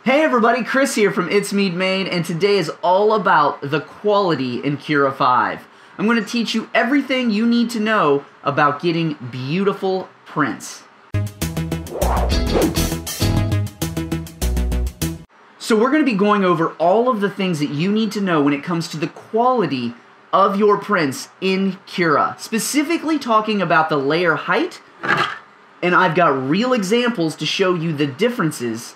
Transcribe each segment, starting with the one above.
Hey everybody, Chris here from It's Mead Made, and today is all about the quality in Cura 5. I'm going to teach you everything you need to know about getting beautiful prints. So we're going to be going over all of the things that you need to know when it comes to the quality of your prints in Cura. Specifically talking about the layer height, and I've got real examples to show you the differences.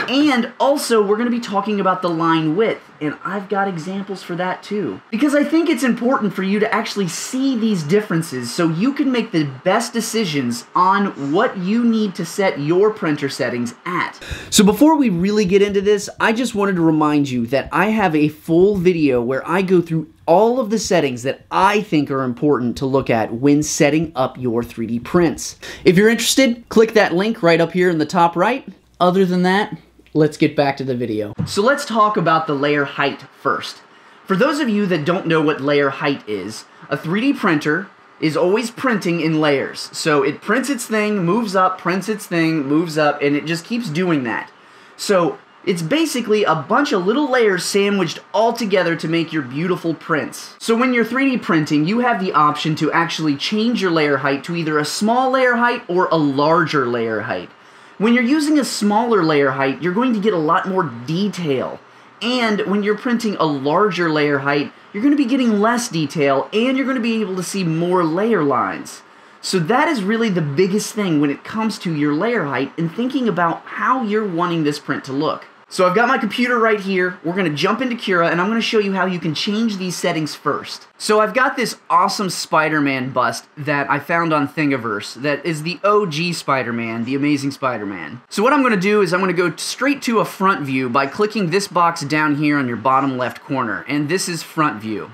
And also, we're going to be talking about the line width, and I've got examples for that too. Because I think it's important for you to actually see these differences so you can make the best decisions on what you need to set your printer settings at. So before we really get into this, I just wanted to remind you that I have a full video where I go through all of the settings that I think are important to look at when setting up your 3D prints. If you're interested, click that link right up here in the top right. Other than that, let's get back to the video. So let's talk about the layer height first. For those of you that don't know what layer height is, a 3D printer is always printing in layers. So it prints its thing, moves up, prints its thing, moves up, and it just keeps doing that. So it's basically a bunch of little layers sandwiched all together to make your beautiful prints. So when you're 3D printing, you have the option to actually change your layer height to either a small layer height or a larger layer height. When you're using a smaller layer height, you're going to get a lot more detail. And when you're printing a larger layer height, you're going to be getting less detail, and you're going to be able to see more layer lines. So that is really the biggest thing when it comes to your layer height and thinking about how you're wanting this print to look. So I've got my computer right here. We're going to jump into Cura, and I'm going to show you how you can change these settings first. So I've got this awesome Spider-Man bust that I found on Thingiverse that is the OG Spider-Man, the Amazing Spider-Man. So what I'm going to do is I'm going to go straight to a front view by clicking this box down here on your bottom left corner, and this is front view.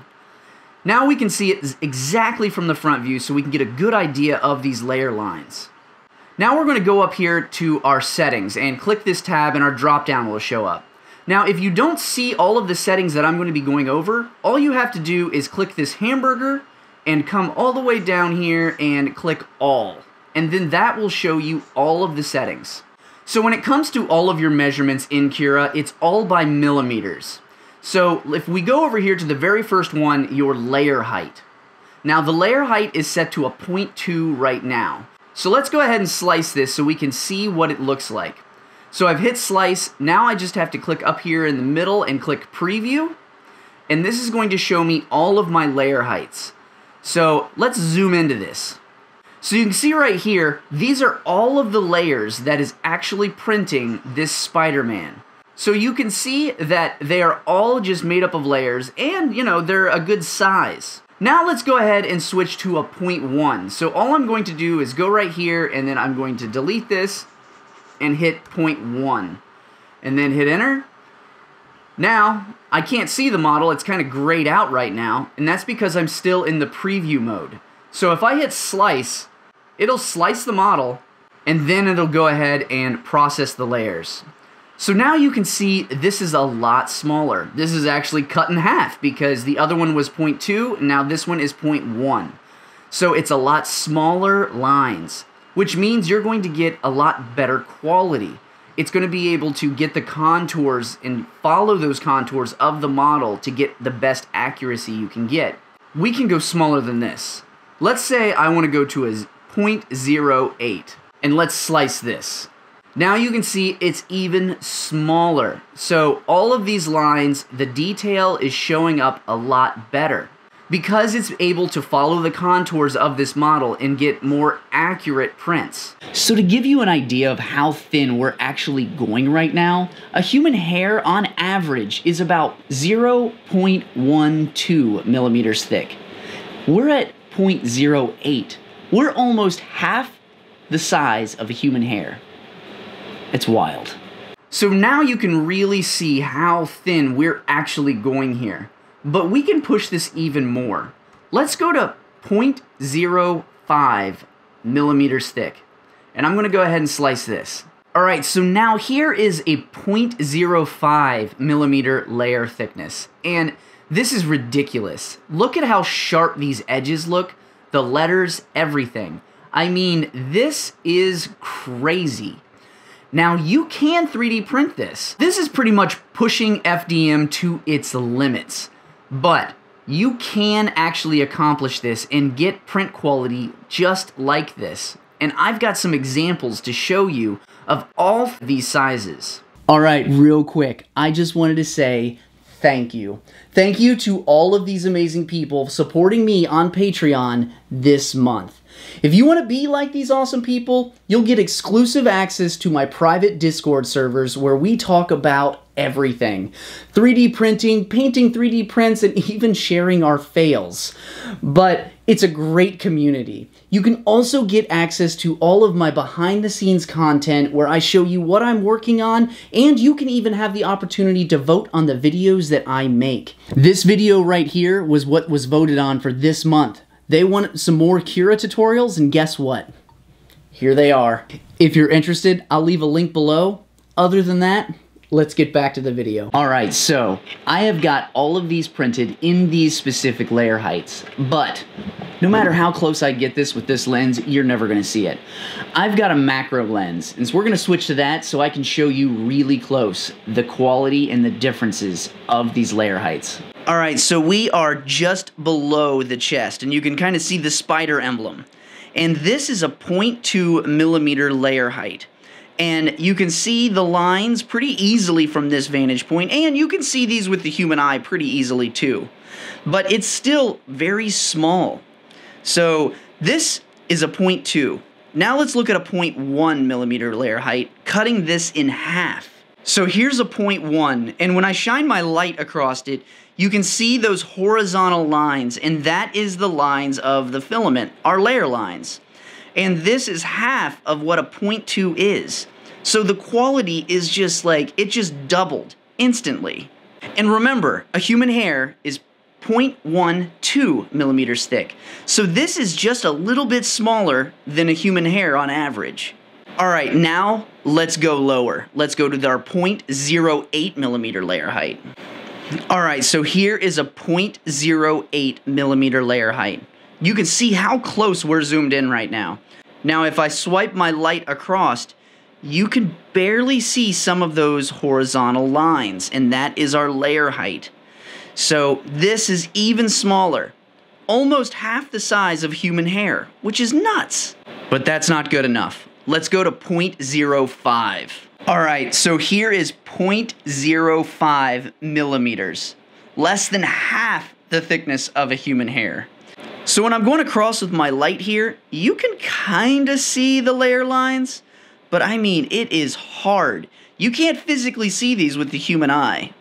Now we can see it exactly from the front view so we can get a good idea of these layer lines. Now we're going to go up here to our settings and click this tab and our drop down will show up. Now if you don't see all of the settings that I'm going to be going over, all you have to do is click this hamburger and come all the way down here and click all. And then that will show you all of the settings. So when it comes to all of your measurements in Cura, it's all by millimeters. So if we go over here to the very first one, your layer height. Now the layer height is set to a 0.2 right now. So let's go ahead and slice this so we can see what it looks like. So I've hit slice, now I just have to click up here in the middle and click preview, and this is going to show me all of my layer heights. So let's zoom into this. So you can see right here, these are all of the layers that is actually printing this Spider-Man. So you can see that they are all just made up of layers, and you know, they're a good size. Now let's go ahead and switch to a 0.1. So all I'm going to do is go right here, and then I'm going to delete this and hit 0.1. And then hit enter. Now, I can't see the model, it's kind of grayed out right now, and that's because I'm still in the preview mode. So if I hit slice, it'll slice the model, and then it'll go ahead and process the layers. So now you can see this is a lot smaller. This is actually cut in half because the other one was 0.2, now this one is 0.1. So it's a lot smaller lines, which means you're going to get a lot better quality. It's going to be able to get the contours and follow those contours of the model to get the best accuracy you can get. We can go smaller than this. Let's say I want to go to a 0.08, and let's slice this. Now you can see it's even smaller. So all of these lines, the detail is showing up a lot better because it's able to follow the contours of this model and get more accurate prints. So to give you an idea of how thin we're actually going right now, a human hair on average is about 0.12 millimeters thick. We're at 0.08. We're almost half the size of a human hair. It's wild. So now you can really see how thin we're actually going here. But we can push this even more. Let's go to 0.05 millimeters thick. And I'm going to go ahead and slice this. Alright, so now here is a 0.05 millimeter layer thickness. And this is ridiculous. Look at how sharp these edges look. The letters, everything. I mean, this is crazy. Now you can 3D print this. This is pretty much pushing FDM to its limits, but you can actually accomplish this and get print quality just like this. And I've got some examples to show you of all these sizes. All right, real quick, I just wanted to say thank you. Thank you to all of these amazing people supporting me on Patreon this month. If you want to be like these awesome people, you'll get exclusive access to my private Discord servers where we talk about everything. 3D printing, painting 3D prints, and even sharing our fails. But it's a great community. You can also get access to all of my behind-the-scenes content where I show you what I'm working on, and you can even have the opportunity to vote on the videos that I make. This video right here was what was voted on for this month. They want some more Cura tutorials, and guess what? Here they are. If you're interested, I'll leave a link below. Other than that, let's get back to the video. Alright, so I have got all of these printed in these specific layer heights, but no matter how close I get this with this lens, you're never going to see it. I've got a macro lens, and so we're going to switch to that so I can show you really close the quality and the differences of these layer heights. Alright, so we are just below the chest, and you can kind of see the spider emblem. And this is a 0.2 millimeter layer height. And you can see the lines pretty easily from this vantage point, and you can see these with the human eye pretty easily too. But it's still very small. So this is a 0.2. Now let's look at a 0.1 millimeter layer height, cutting this in half. So here's a 0.1, and when I shine my light across it, you can see those horizontal lines, and that is the lines of the filament, our layer lines. And this is half of what a 0.2 is. So the quality is just like, it just doubled instantly. And remember, a human hair is 0.12 millimeters thick. So this is just a little bit smaller than a human hair on average. Alright, now let's go lower. Let's go to our 0.08 millimeter layer height. Alright, so here is a 0.08 millimeter layer height. You can see how close we're zoomed in right now. Now if I swipe my light across, you can barely see some of those horizontal lines, and that is our layer height. So this is even smaller, almost half the size of human hair, which is nuts. But that's not good enough. Let's go to 0.05. Alright, so here is 0.05 millimeters, less than half the thickness of a human hair. So when I'm going across with my light here, you can kind of see the layer lines, but I mean, it is hard. You can't physically see these with the human eye.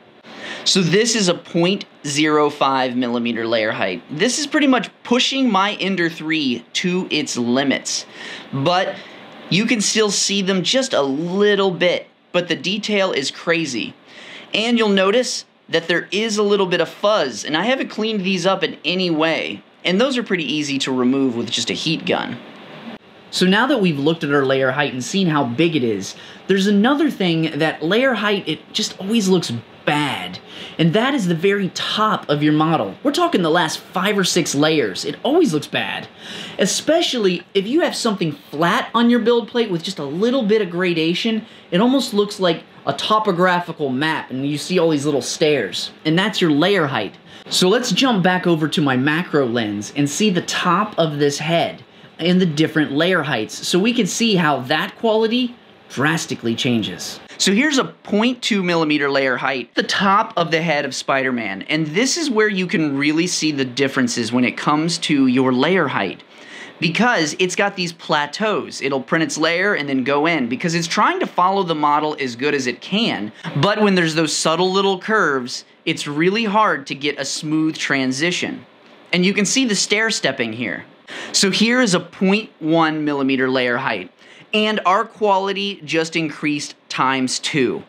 So this is a 0.05 millimeter layer height. This is pretty much pushing my Ender 3 to its limits, but you can still see them just a little bit, but the detail is crazy. And you'll notice that there is a little bit of fuzz, and I haven't cleaned these up in any way. And those are pretty easy to remove with just a heat gun. So now that we've looked at our layer height and seen how big it is, there's another thing that layer height, it just always looks bad. And that is the very top of your model. We're talking the last 5 or 6 layers. It always looks bad. Especially if you have something flat on your build plate with just a little bit of gradation, it almost looks like a topographical map and you see all these little stairs. And that's your layer height. So let's jump back over to my macro lens and see the top of this head and the different layer heights so we can see how that quality drastically changes. So here's a 0.2 millimeter layer height, the top of the head of Spider-Man, and this is where you can really see the differences when it comes to your layer height. Because it's got these plateaus. It'll print its layer and then go in because it's trying to follow the model as good as it can, but when there's those subtle little curves, it's really hard to get a smooth transition. And you can see the stair stepping here. So here is a 0.1 millimeter layer height, and our quality just increased ×2.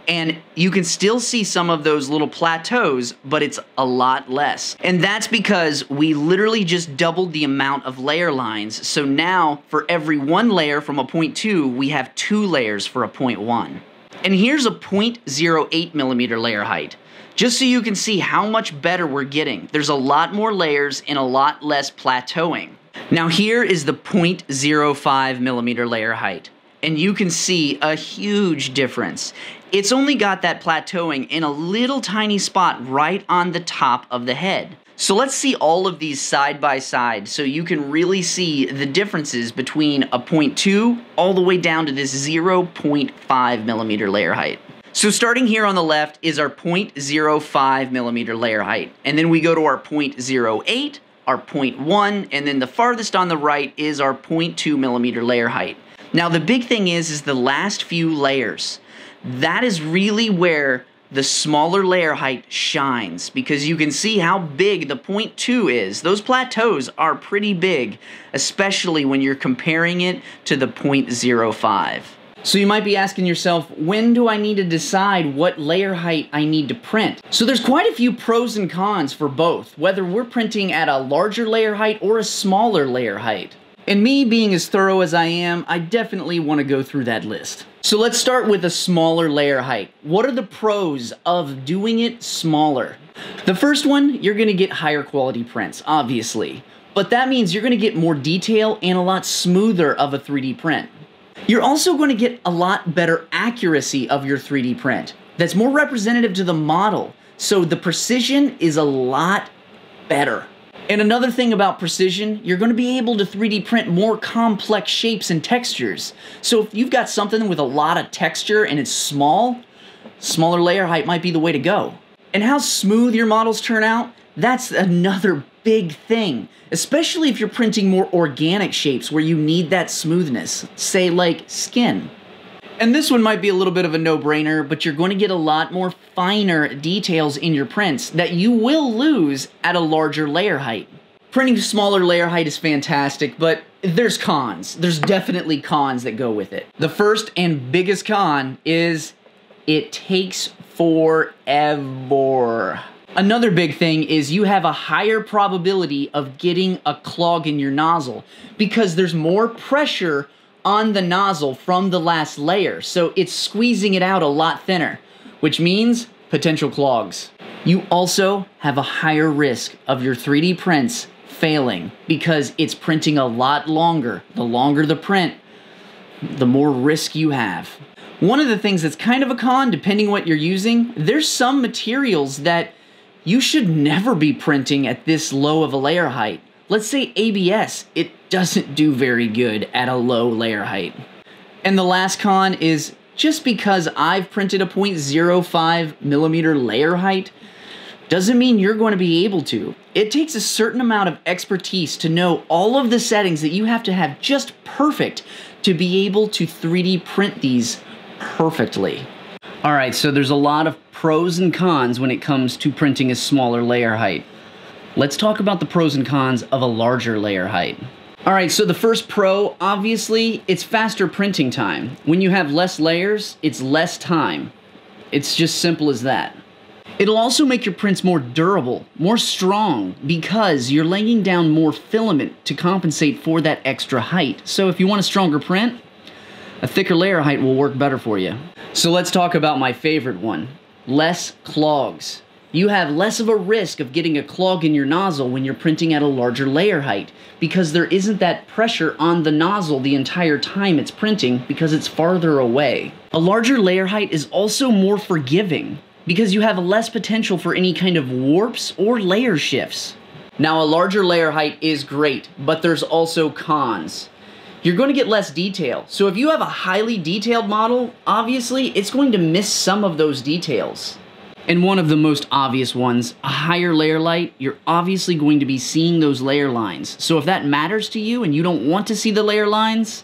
And you can still see some of those little plateaus, but it's a lot less. And that's because we literally just doubled the amount of layer lines. So now, for every 1 layer from a 0.2, we have 2 layers for a 0.1. And here's a 0.08 millimeter layer height. Just so you can see how much better we're getting. There's a lot more layers and a lot less plateauing. Now here is the 0.05 millimeter layer height. and you can see a huge difference. It's only got that plateauing in a little tiny spot right on the top of the head. So let's see all of these side by side so you can really see the differences between a 0.2 all the way down to this 0.5 millimeter layer height. So starting here on the left is our 0.05 millimeter layer height, and then we go to our 0.08, our 0.1, and then the farthest on the right is our 0.2 millimeter layer height. Now the big thing is the last few layers. That is really where the smaller layer height shines, because you can see how big the 0.2 is. Those plateaus are pretty big, especially when you're comparing it to the 0.05. So you might be asking yourself, when do I need to decide what layer height I need to print? So there's quite a few pros and cons for both, whether we're printing at a larger layer height or a smaller layer height. And me being as thorough as I am, I definitely want to go through that list. So let's start with a smaller layer height. What are the pros of doing it smaller? The first one, you're going to get higher quality prints, obviously. But that means you're going to get more detail and a lot smoother of a 3D print. You're also going to get a lot better accuracy of your 3D print. That's more representative to the model. So the precision is a lot better. And another thing about precision, you're going to be able to 3D print more complex shapes and textures. So if you've got something with a lot of texture and it's small, smaller layer height might be the way to go. And how smooth your models turn out, that's another big thing. Especially if you're printing more organic shapes where you need that smoothness, say like skin. And this one might be a little bit of a no-brainer, but you're going to get a lot more finer details in your prints that you will lose at a larger layer height. Printing smaller layer height is fantastic, but there's cons. There's definitely cons that go with it. The first and biggest con is it takes forever. Another big thing is you have a higher probability of getting a clog in your nozzle because there's more pressure on the nozzle from the last layer, so it's squeezing it out a lot thinner, which means potential clogs. You also have a higher risk of your 3D prints failing because it's printing a lot longer. The longer the print, the more risk you have. One of the things that's kind of a con, depending what you're using, there's some materials that you should never be printing at this low of a layer height. Let's say ABS, it doesn't do very good at a low layer height. And the last con is just because I've printed a 0.05 millimeter layer height doesn't mean you're going to be able to. It takes a certain amount of expertise to know all of the settings that you have to have just perfect to be able to 3D print these perfectly. Alright, so there's a lot of pros and cons when it comes to printing a smaller layer height. Let's talk about the pros and cons of a larger layer height. Alright, so the first pro, obviously, it's faster printing time. When you have less layers, it's less time. It's just simple as that. It'll also make your prints more durable, more strong, because you're laying down more filament to compensate for that extra height. So if you want a stronger print, a thicker layer height will work better for you. So let's talk about my favorite one, less clogs. You have less of a risk of getting a clog in your nozzle when you're printing at a larger layer height because there isn't that pressure on the nozzle the entire time it's printing because it's farther away. A larger layer height is also more forgiving because you have less potential for any kind of warps or layer shifts. Now, a larger layer height is great, but there's also cons. You're going to get less detail. So if you have a highly detailed model, obviously it's going to miss some of those details. And one of the most obvious ones, a higher layer height, you're obviously going to be seeing those layer lines. So if that matters to you and you don't want to see the layer lines,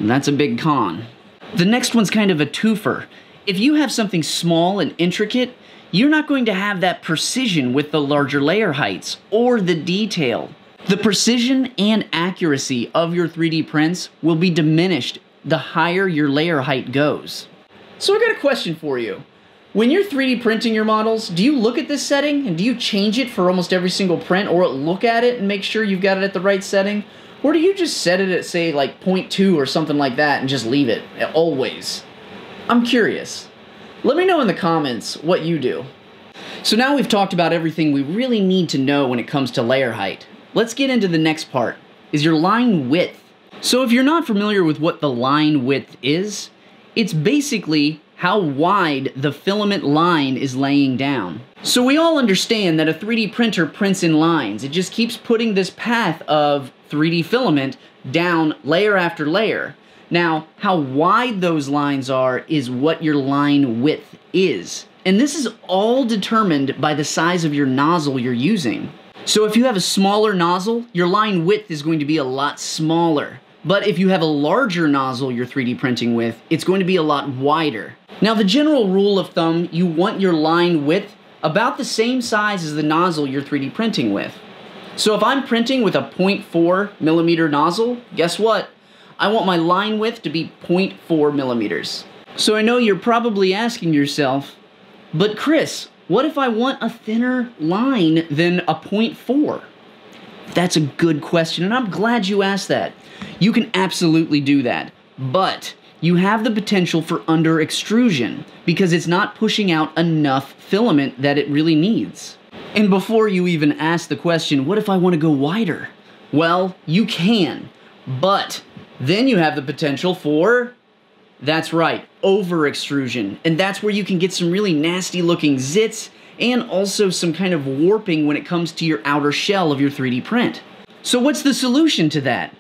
that's a big con. The next one's kind of a twofer. If you have something small and intricate, you're not going to have that precision with the larger layer heights or the detail. The precision and accuracy of your 3D prints will be diminished the higher your layer height goes. So I got a question for you. When you're 3D printing your models, do you look at this setting and do you change it for almost every single print, or look at it and make sure you've got it at the right setting? Or do you just set it at, say, like 0.2 or something like that and just leave it always? I'm curious. Let me know in the comments what you do. So now we've talked about everything we really need to know when it comes to layer height. Let's get into the next part, is your line width. So if you're not familiar with what the line width is, it's basically how wide the filament line is laying down. So we all understand that a 3D printer prints in lines. It just keeps putting this path of 3D filament down layer after layer. Now, how wide those lines are is what your line width is. And this is all determined by the size of your nozzle you're using. So if you have a smaller nozzle, your line width is going to be a lot smaller. But if you have a larger nozzle you're 3D printing with, it's going to be a lot wider. Now, the general rule of thumb, you want your line width about the same size as the nozzle you're 3D printing with. So if I'm printing with a 0.4 millimeter nozzle, guess what? I want my line width to be 0.4 millimeters. So I know you're probably asking yourself, but Chris, what if I want a thinner line than a 0.4? That's a good question, and I'm glad you asked that. You can absolutely do that, but you have the potential for under extrusion because it's not pushing out enough filament that it really needs. And before you even ask the question, what if I want to go wider? Well, you can, but then you have the potential for, that's right, over extrusion. And that's where you can get some really nasty looking zits and also some kind of warping when it comes to your outer shell of your 3D print. So what's the solution to that?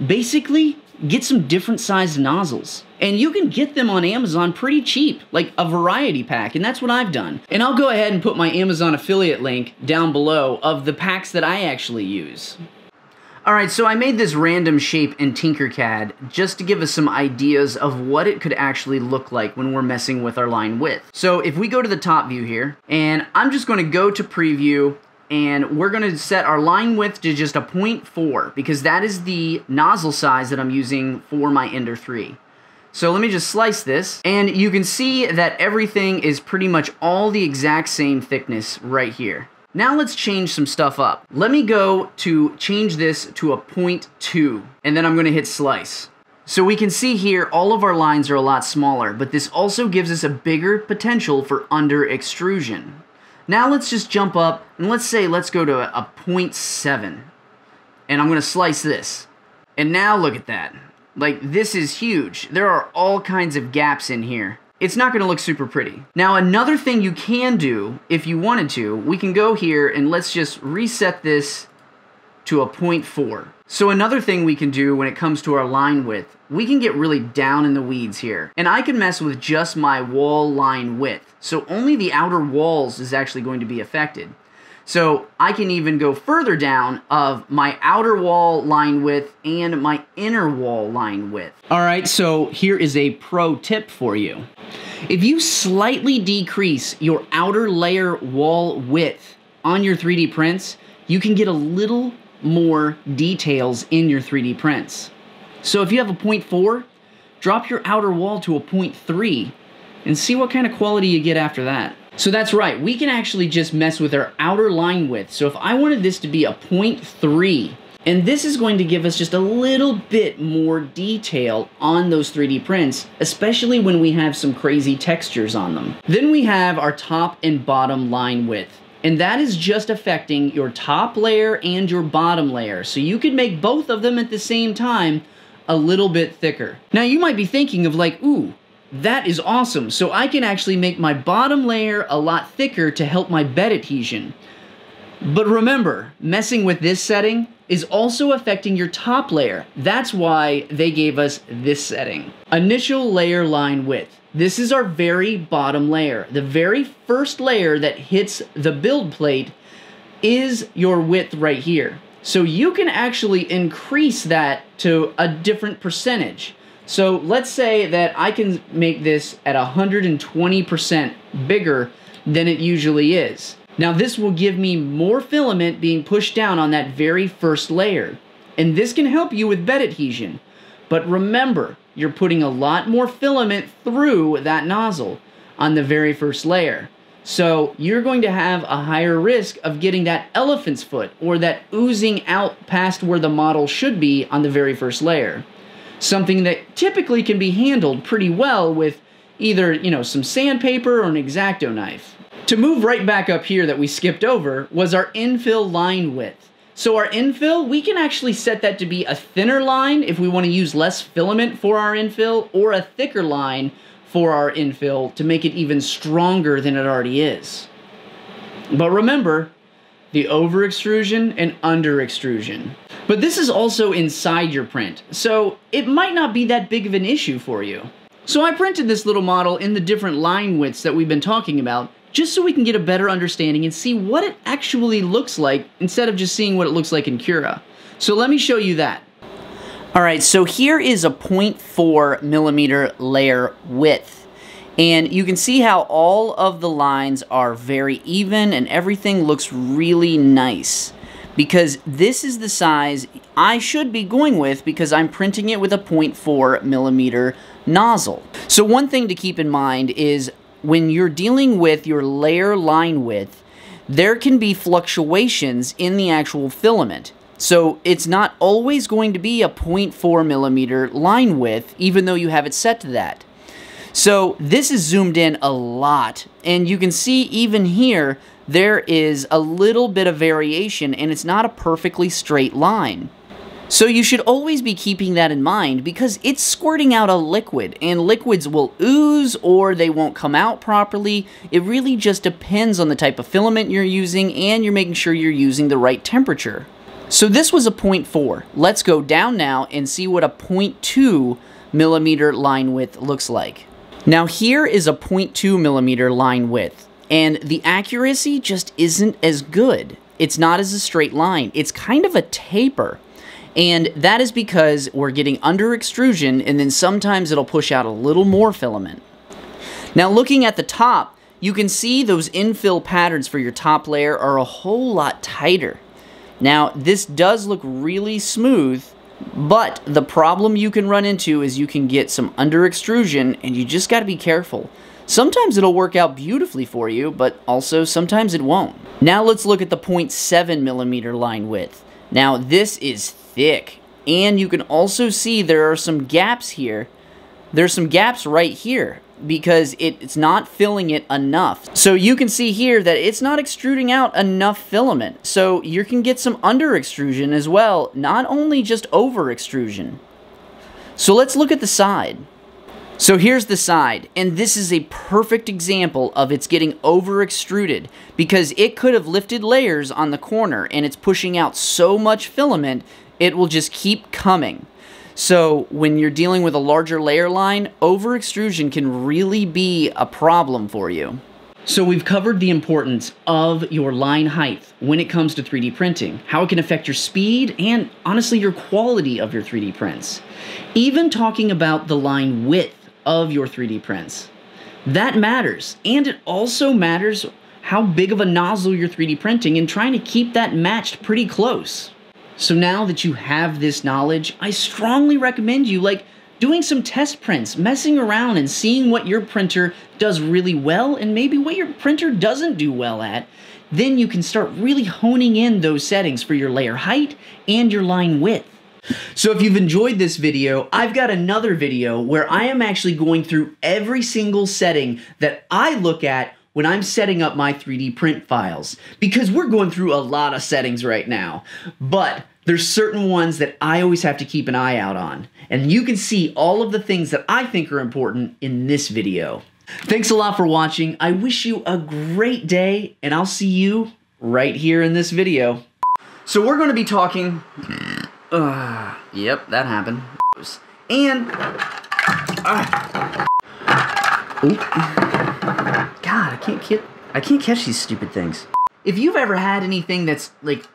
Basically, get some different sized nozzles. And you can get them on Amazon pretty cheap, like a variety pack, and that's what I've done. And I'll go ahead and put my Amazon affiliate link down below of the packs that I actually use. Alright, so I made this random shape in Tinkercad just to give us some ideas of what it could actually look like when we're messing with our line width. So if we go to the top view here, and I'm just going to go to preview, and we're going to set our line width to just a 0.4 because that is the nozzle size that I'm using for my Ender 3. So let me just slice this, and you can see that everything is pretty much all the exact same thickness right here. Now let's change some stuff up. Let me go to change this to a 0.2, and then I'm going to hit slice. So we can see here all of our lines are a lot smaller, but this also gives us a bigger potential for under extrusion. Now let's just jump up, and let's go to a 0.7, and I'm going to slice this. And now look at that. Like, this is huge. There are all kinds of gaps in here. It's not going to look super pretty. Now, another thing you can do, if you wanted to, we can go here and let's just reset this to a 0.4. So another thing we can do when it comes to our line width, we can get really down in the weeds here. And I can mess with just my wall line width. So only the outer walls is actually going to be affected. So I can even go further down of my outer wall line width and my inner wall line width. Alright, so here is a pro tip for you. If you slightly decrease your outer layer wall width on your 3D prints, you can get a little more details in your 3D prints. So if you have a 0.4, drop your outer wall to a 0.3 and see what kind of quality you get after that. So that's right, we can actually just mess with our outer line width. So if I wanted this to be a 0.3, and this is going to give us just a little bit more detail on those 3D prints, especially when we have some crazy textures on them. Then we have our top and bottom line width. And that is just affecting your top layer and your bottom layer. So you could make both of them at the same time a little bit thicker. Now you might be thinking of like, ooh, that is awesome. So I can actually make my bottom layer a lot thicker to help my bed adhesion. But remember, messing with this setting is also affecting your top layer. That's why they gave us this setting. Initial layer line width. This is our very bottom layer. The very first layer that hits the build plate is your width right here. So you can actually increase that to a different percentage. So let's say that I can make this at 120% bigger than it usually is. Now this will give me more filament being pushed down on that very first layer. And this can help you with bed adhesion. But remember, you're putting a lot more filament through that nozzle on the very first layer. So you're going to have a higher risk of getting that elephant's foot or that oozing out past where the model should be on the very first layer. Something that typically can be handled pretty well with either, some sandpaper or an X-Acto knife. To move right back up here that we skipped over was our infill line width. So our infill, we can actually set that to be a thinner line if we want to use less filament for our infill, or a thicker line for our infill to make it even stronger than it already is. But remember, the over extrusion and under extrusion. But this is also inside your print, so it might not be that big of an issue for you. So I printed this little model in the different line widths that we've been talking about, just so we can get a better understanding and see what it actually looks like instead of just seeing what it looks like in Cura. So let me show you that. Alright, so here is a 0.4 millimeter layer width. And you can see how all of the lines are very even and everything looks really nice. Because this is the size I should be going with because I'm printing it with a 0.4 millimeter nozzle. So one thing to keep in mind is when you're dealing with your layer line width, there can be fluctuations in the actual filament. So it's not always going to be a 0.4 millimeter line width, even though you have it set to that. So this is zoomed in a lot, and you can see even here, there is a little bit of variation, and it's not a perfectly straight line. So you should always be keeping that in mind because it's squirting out a liquid, and liquids will ooze or they won't come out properly. It really just depends on the type of filament you're using, and you're making sure you're using the right temperature. So this was a 0.4. Let's go down now and see what a 0.2 millimeter line width looks like. Now here is a 0.2 millimeter line width, and the accuracy just isn't as good. It's not as a straight line. It's kind of a taper. And that is because we're getting under extrusion, and then sometimes it'll push out a little more filament. Now looking at the top, you can see those infill patterns for your top layer are a whole lot tighter. Now this does look really smooth, but the problem you can run into is you can get some under extrusion, and you just got to be careful. Sometimes it'll work out beautifully for you, but also sometimes it won't. Now let's look at the 0.7 millimeter line width. Now this is thick, and you can also see there are some gaps here. There's some gaps right here because it's not filling it enough. So you can see here that it's not extruding out enough filament. So you can get some under extrusion as well, not only just over extrusion. So let's look at the side. So here's the side, and this is a perfect example of it's getting over extruded because it could have lifted layers on the corner, and it's pushing out so much filament it will just keep coming. So when you're dealing with a larger layer line, over extrusion can really be a problem for you. So we've covered the importance of your line height when it comes to 3D printing, how it can affect your speed and honestly your quality of your 3D prints. Even talking about the line width of your 3D prints. That matters, and it also matters how big of a nozzle you're 3D printing and trying to keep that matched pretty close. So now that you have this knowledge, I strongly recommend you doing some test prints, messing around and seeing what your printer does really well and maybe what your printer doesn't do well at. Then you can start really honing in those settings for your layer height and your line width. So if you've enjoyed this video, I've got another video where I am actually going through every single setting that I look at when I'm setting up my 3D print files, because we're going through a lot of settings right now, but there's certain ones that I always have to keep an eye out on, and you can see all of the things that I think are important in this video. Thanks a lot for watching. I wish you a great day, and I'll see you right here in this video. So we're going to be talking... yep, that happened. And... God, I can't catch these stupid things. If you've ever had anything that's like...